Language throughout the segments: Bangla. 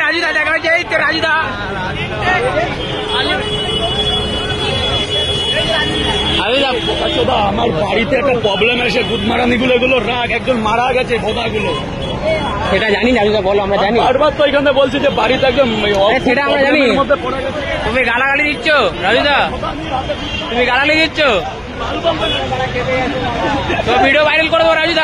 রাজুদা দেখা হয়েছে, এই তো রাজুদা। আমার বাড়িতে একটা প্রবলেম এসে গুদমারানি গুলো রাগ, একজন মারা গেছে বোধা গুলো। সেটা জানি রাজুদা, বলো আমরা জানি। বারবার তো এখানে বলছি যে বাড়িতে একদম সেটা আমরা জানি। তুমি গালাগালি দিচ্ছ রাজুদা, তুমি গালাগালি দিচ্ছ তো ভিডিও ভাইরাল করে দেবো রাজুদা।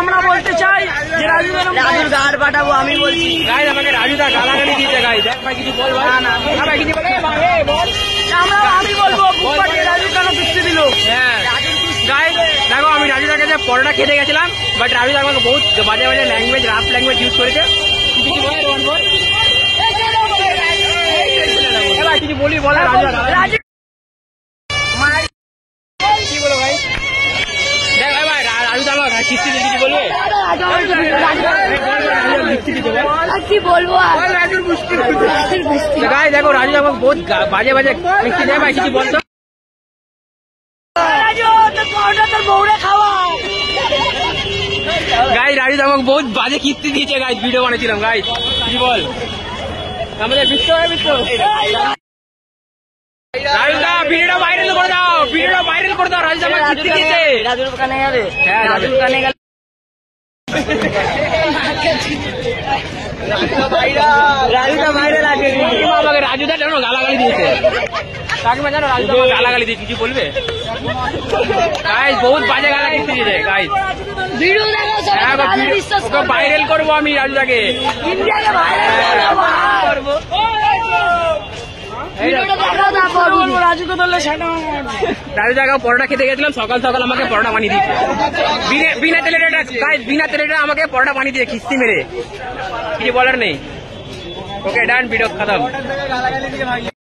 আমরা বলতে চাই যে রাজুর গাড় পাঠাবো, আমি বলছি আমাকে রাজুদা গালাগালি দিয়েছে গাই। দেখ ভাই কিছু বল, আমি বলবো রাজু কেন পিছিয়ে দিল। হ্যাঁ দেখো, আমি রাজুদার কাছে পরোটা খেতে গেছিলাম, বাট রাজুদা আমাকে বহুত বাজে বাজে ল্যাঙ্গুয়েজ, রাফ ল্যাঙ্গুয়েজ ইউজ করেছে। কিছু বলি বলে রাজু কি বলো ভাই? দেখ ভাই রাজুদা আমার কিস্তি দিয়ে কিছু বলবে? কি বলবো, গাই দেখো রাজুদা আমাকে বহুত বাজে বাজে কিস্তি দেয় ভাই, কিছু বলতো। গাই রাজুদা আমাকে বহুত বাজে কিস্তি দিয়েছে গাই, ভিডিও বানিয়েছিলাম গাই, কি বল? আমাদের বিশ্ব রাজুদা ভিডিওটা ভাইরাল করে দাও, ভিডিওটা ভাইরাল করে দাও। রাজুদা আমাকে কিস্তি দিয়েছে। রাজুর কানে গেলে, হ্যাঁ রাজুর কানে গেলে রাজুটা ভাইরাল আছে। আমাকে রাজুদা জানো গালাগালি দিয়েছে, কাকিমা জানো রাজুদা আমাকে গালাগালি দিয়েছে, কিছু বলবে? গাইস বহুত বাজে গালা কিস্তি দিয়েছে গাইস। ভিডিও দেখো, ভাইরাল করবো আমি রাজুদাকে, ইন্ডিয়াকে ভাইরাল করবো। রাজুকে ধরলে সেটা রাজুদাকে পরোটা খেতে গেছিলাম, সকাল সকাল আমাকে পরোটা বানিয়ে দিয়েছে বিনা তেলে। বিনা তেলে আমাকে পরোটা বানিয়ে দিয়েছে কিস্তি মেরে, কিছু বলার নেই। ওকে ডান, ভিডিও খতম।